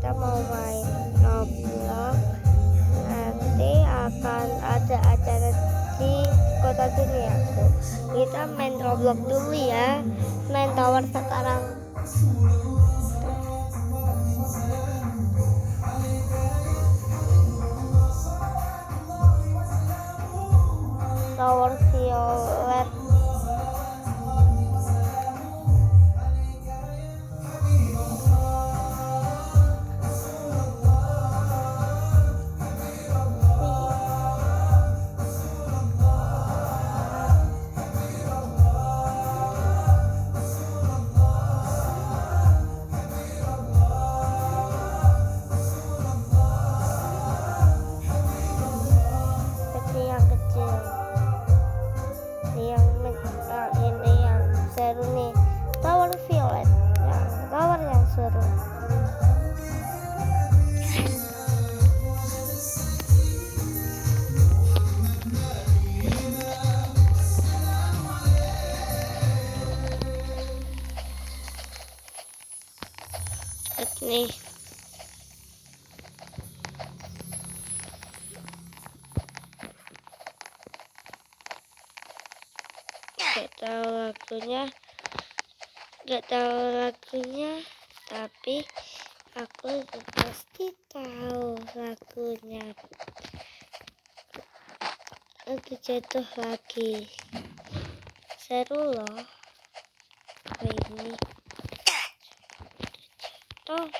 kita mau main Roblox. Nanti akan ada acara di kota duniaku. Kita main Roblox dulu ya. Main tower sekarang. Tower violet. Yang kecil ini yang seru nih, tower violet ya, tower yang seru. Nih gak tahu lagunya, tapi aku pasti tahu lagunya. Aku jatuh lagi, seru loh ini. Jatuh.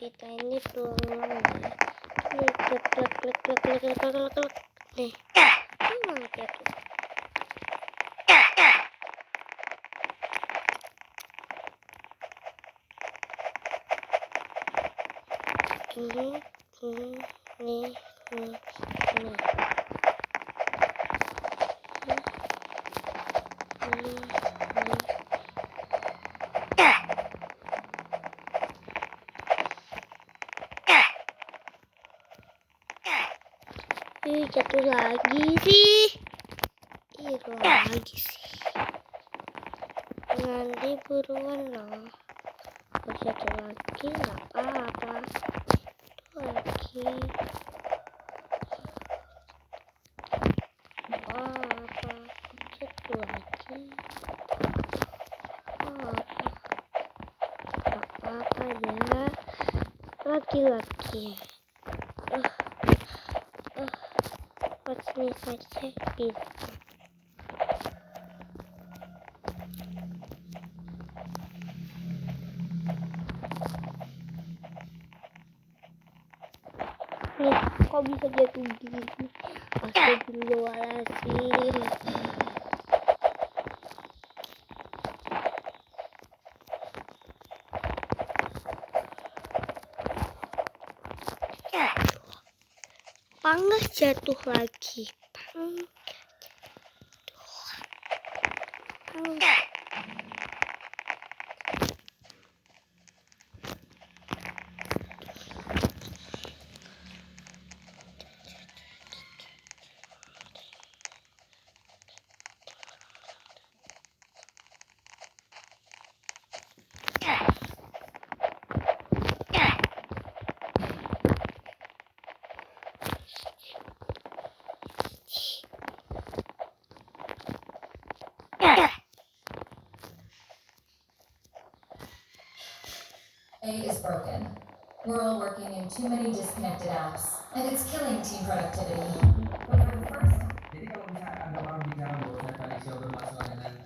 Kita ini peluang ya. Nih, memang jatuh. Nih. Jatuh lagi sih. Lagi sih. Nanti buruan loh. Jatuh lagi nggak apa-apa. Lagi. Apa? Jatuh lagi. Apa ya? Lagi. Ini saja bisa. Nih, kok bisa jatuh gini? Astagfirullahaladzim. Pangas jatuh lagi. A is broken. We're all working in too many disconnected apps, and it's killing team productivity. But for the first time... Jadi kalau misalnya ada orang bicara bahwa Pancasila bermasalah dengan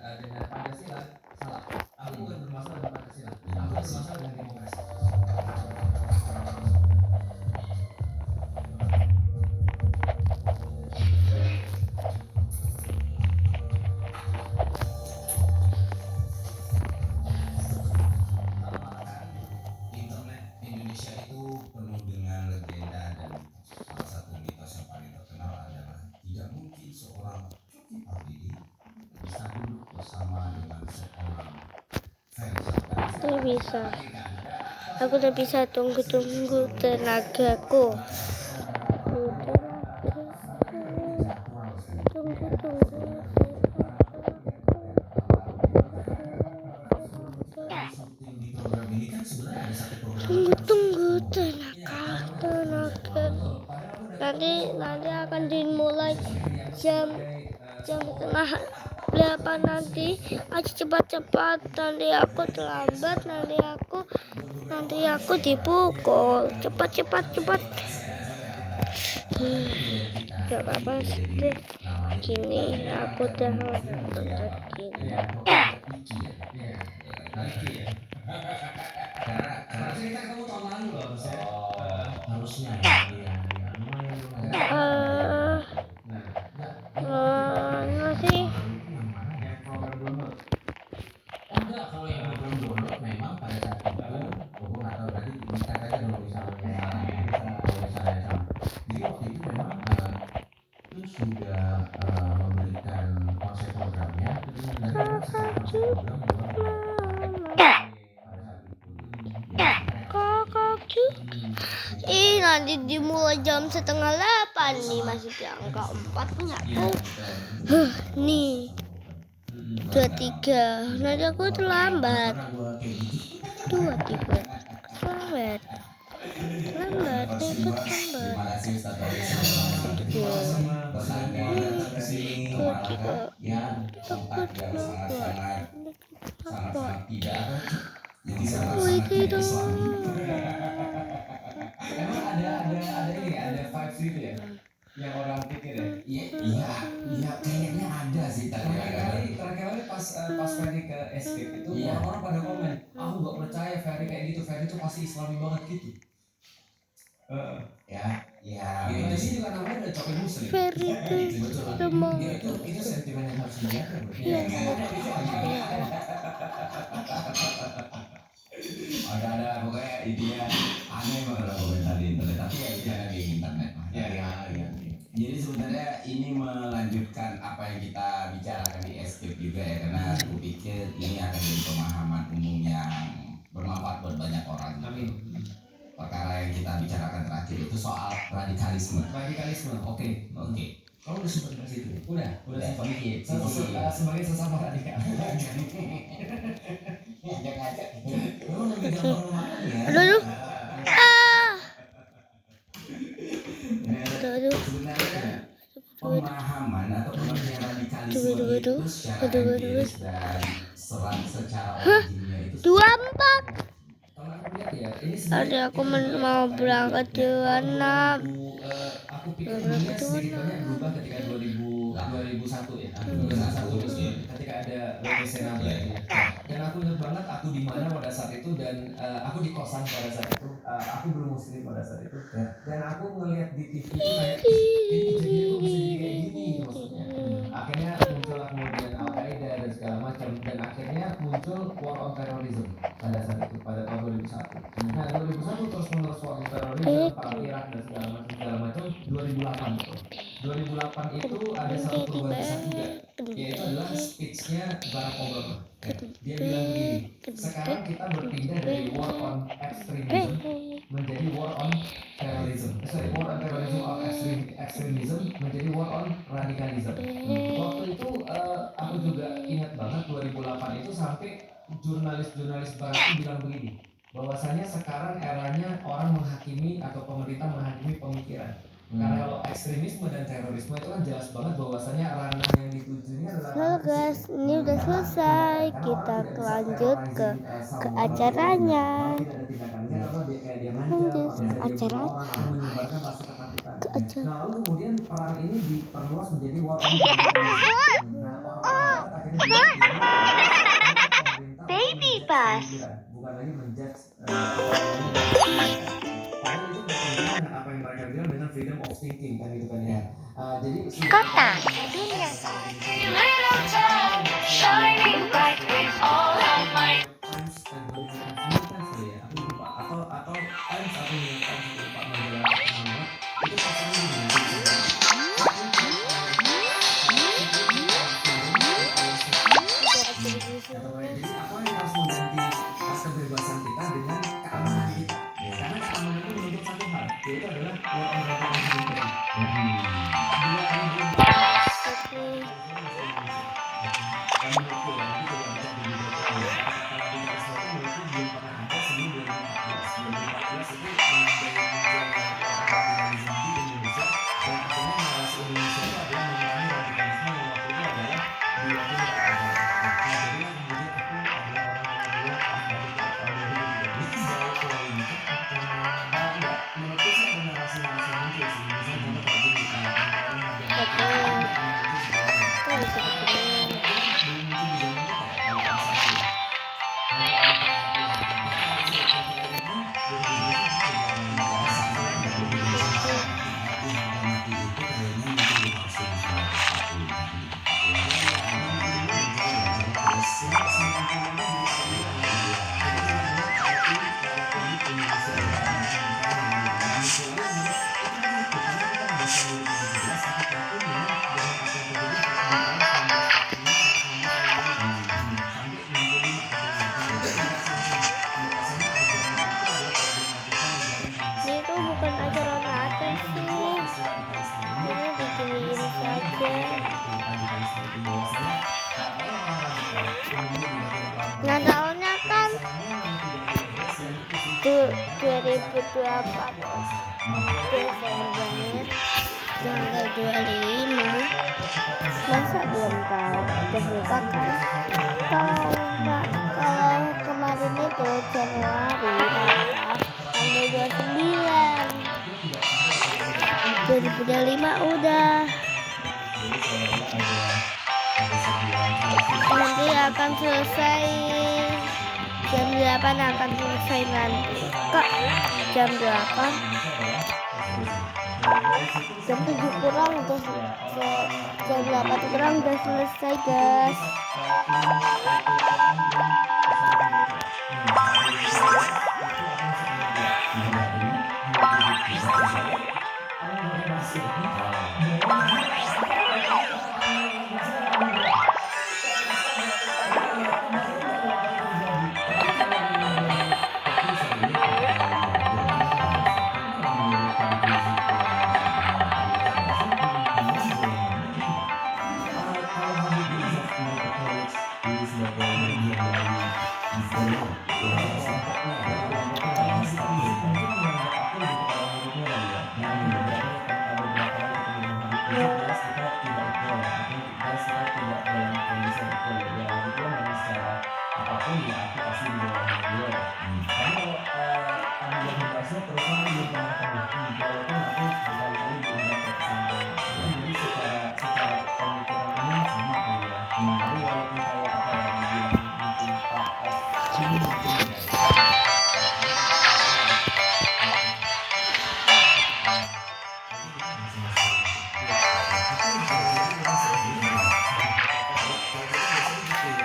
Pancasila, salah. Aku bukan bermasalah dengan Pancasila. Aku bermasalah dengan demokrasi. Ini bisa. Aku udah bisa tunggu tenagaku. Tunggu tenaga. Nanti akan dimulai jam setengah 8 nanti. Ayo cepat nanti aku terlambat, nanti aku dipukul. Cepat. Gak apa-apa sih. Gini aku udah gini. Karena kita ketemu tahun lalu loh, harusnya ya, masih yang program download. enggak, kalau yang belum download memang pada saat itu aku nggak tahu tadi katanya kalau misalnya sama. Jadi waktu itu memang itu sudah memberikan konsep programnya dan memang secara konsep program nanti dimulai jam setengah 8 nih, masih di angka 4 punya aku. Nih 23, nanti aku terlambat. 23 lambat. Emang ada ini ya, ada vibes gitu ya, yang orang pikir ya. Iya, kayaknya ada sih Terakhir kali pas Ferry ke Escape itu orang-orang pada komen, aku nggak percaya Ferry kayak gitu, Ferry itu pasti Islami banget gitu. Di Indonesia juga namanya ada coki muslim. Ferry itu semua. Itu sentimen yang harus dijaga. Ada pokoknya intinya aneh banget lah komentar di internet, tapi ya jangan di internet mah. Jadi sebenarnya ini melanjutkan apa yang kita bicarakan di Escape juga ya, karena aku pikir ini akan jadi pemahaman umum yang bermanfaat buat banyak orang. Amin. Perkara yang kita bicarakan terakhir itu soal radikalisme. Oke. Kamu udah sempat ke situ? Udah sedikit. sebagai sesama radikal. Ngajak-ngajak. Lu lebih gampang makan ya. Aduh. Sebenarnya pemahaman atau pengertian radikalisme itu secara empiris dan secara originnya itu 24. Kalau aku lihat ya, ini Ada aku mau berangkat ke mana? aku pikir dunia sedikit banyak berubah ketika 2001 ya. 2001 ketika ada WWC Nabla itu ya. Dan aku ingat banget aku di mana pada saat itu, dan aku di kosan pada saat itu. Aku belum muslim pada saat itu. Dan aku ngelihat di TV itu kayak ini kejadian kok bisa jadi kayak gini maksudnya. Akhirnya muncul kemudian Al-Qaeda dan segala macam, dan akhirnya muncul war on terrorism pada saat itu, pada tahun 2001. Nah 2001 terus menerus war on terrorism, perang Irak dan segala macam. 2008 itu ada satu perubahan besar juga, yaitu adalah speech-nya Barack Obama. Dia bilang begini, sekarang kita berpindah dari war on extremism menjadi war on terrorism. War on terrorism of extremism menjadi war on radikalism. Waktu itu aku juga ingat banget 2008 itu sampai jurnalis barat itu bilang begini, bahwasanya sekarang eranya orang menghakimi atau pemerintah menghakimi pemikiran. Karena kalau ekstremisme dan terorisme itu kan jelas banget bahwasanya ranah yang ditujunya adalah Halo guys, ini udah selesai. Kita lanjut ke acaranya. Lanjut acara. Ke acara. Nah, lalu kemudian perang ini diperluas menjadi war on terrorism. Nah, Baby Bus. bukan lagi menjudge apa yang mereka bilang dengan freedom of thinking kan gitu kan ya. Jadi Kota dunia. Shining bright with all of my. di Jadi sini. aku harus mengganti kebebasan kita dengan keamanan kita. Karena keamanan itu menuntut satu hal, yaitu adalah war on drug. Ini tuh bukan acara Natal sih. Ini diginiin saja. Natalnya kan 2024 Desember tanggal 25. Masa belum tahu? Udah lupa kan? Kalau kemarin itu Januari tanggal 29 2025 udah. Nanti akan selesai jam 8 akan selesai nanti kak. Jam 8 jam 7 kurang udah jam 8 kurang udah selesai guys.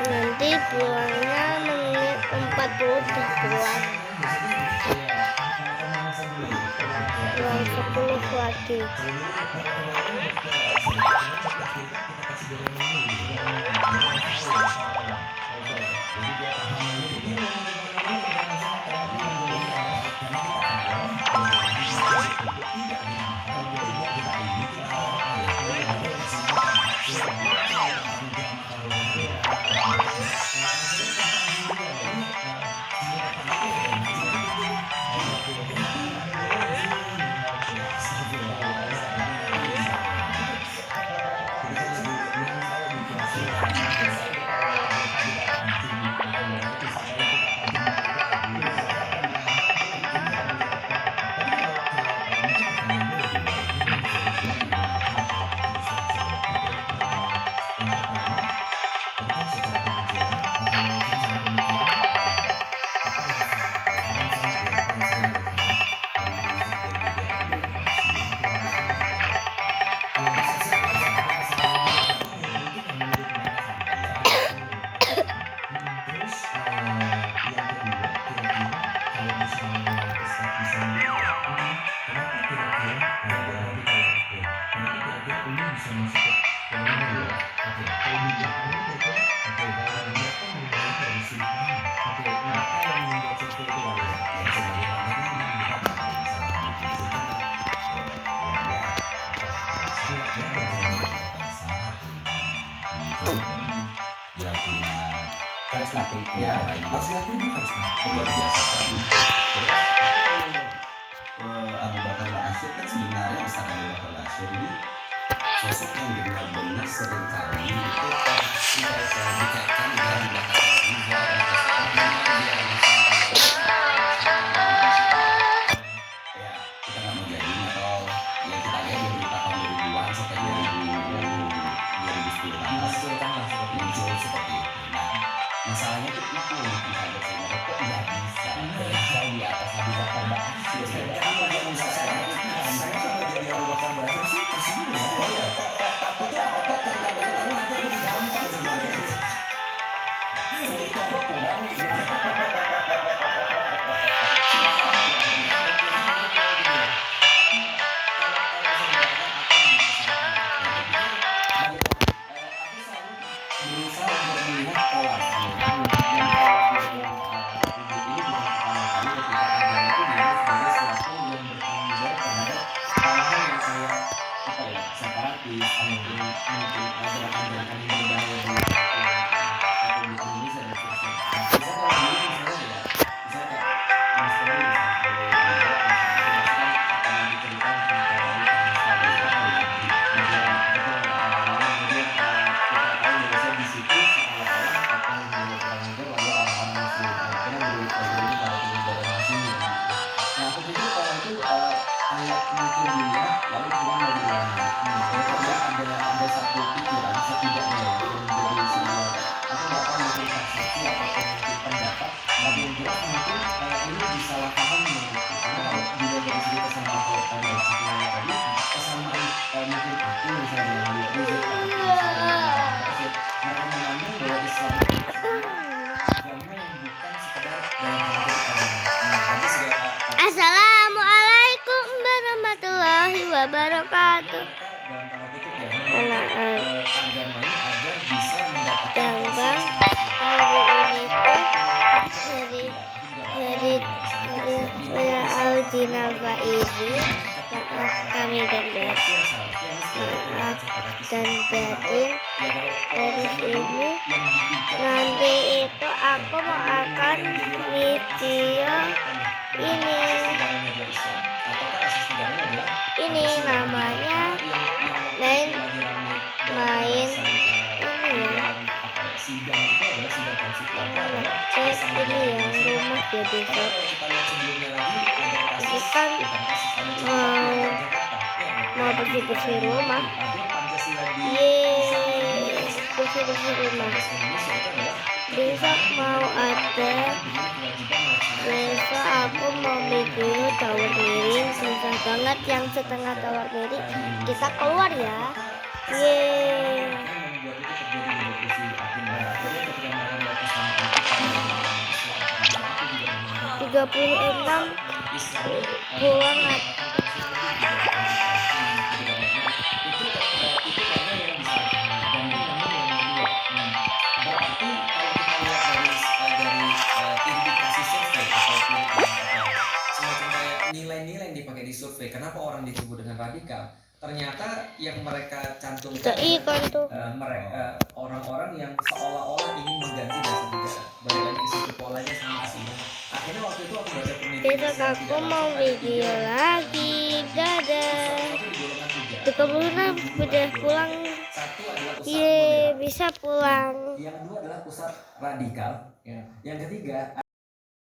Nanti pulangnya menit 40 udah pulang. Pulang 10 lagi. tapi Ya, harus diakui juga harus luar biasa sekali. Abu Bakar Ba'asyir kan sebenarnya Ustaz Abu Bakar Ba'asyir ini sosok yang benar-benar seringkali itu dikaitkan dengan belakang ya kita nggak mau jadi atau yang kita lihat di berita tahun 2000-an sampai 2010 muncul seperti itu. Nah, masalahnya itu kita bersama kok nggak bisa berasal di atas Abu Bakar Ba'asyir. Apa yang bisa saya kalau jadi Abu Bakar Ba'asyir sih tersinggung ya. Oh ya. Itu apa terkadang nanti lebih gampang sebenarnya. Itu kurang. Berusaha untuk melihat pola Assalamualaikum warahmatullahi wabarakatuh. Anak-anak Jambang hari ini dari Aljina Faizi, maaf kami dan batin, maaf dan batin. Dari ini nanti itu aku mau akan video ini namanya main ini ya, cek ini yang rumah ya besok. Ini kan mau bersih-bersih rumah. Bersih-bersih rumah. Besok mau ada. Besok aku mau video tower miring, susah banget yang setengah tower miring. Kita keluar ya. Yeay. 36 buang. Nilai-nilai yang dipakai di survei, kenapa orang disebut dengan radikal? Ternyata yang mereka cantumkan Ikan tuh. mereka orang-orang yang seolah-olah ingin mengganti dasar negara. Balik lagi ke situ, polanya sama sih. Akhirnya waktu itu aku baca penelitian. Besok aku mau video lagi. Dadah. 36 udah pulang. Satu adalah pusat Yeay, moderat. bisa pulang. Yang kedua adalah pusat radikal. Yang ketiga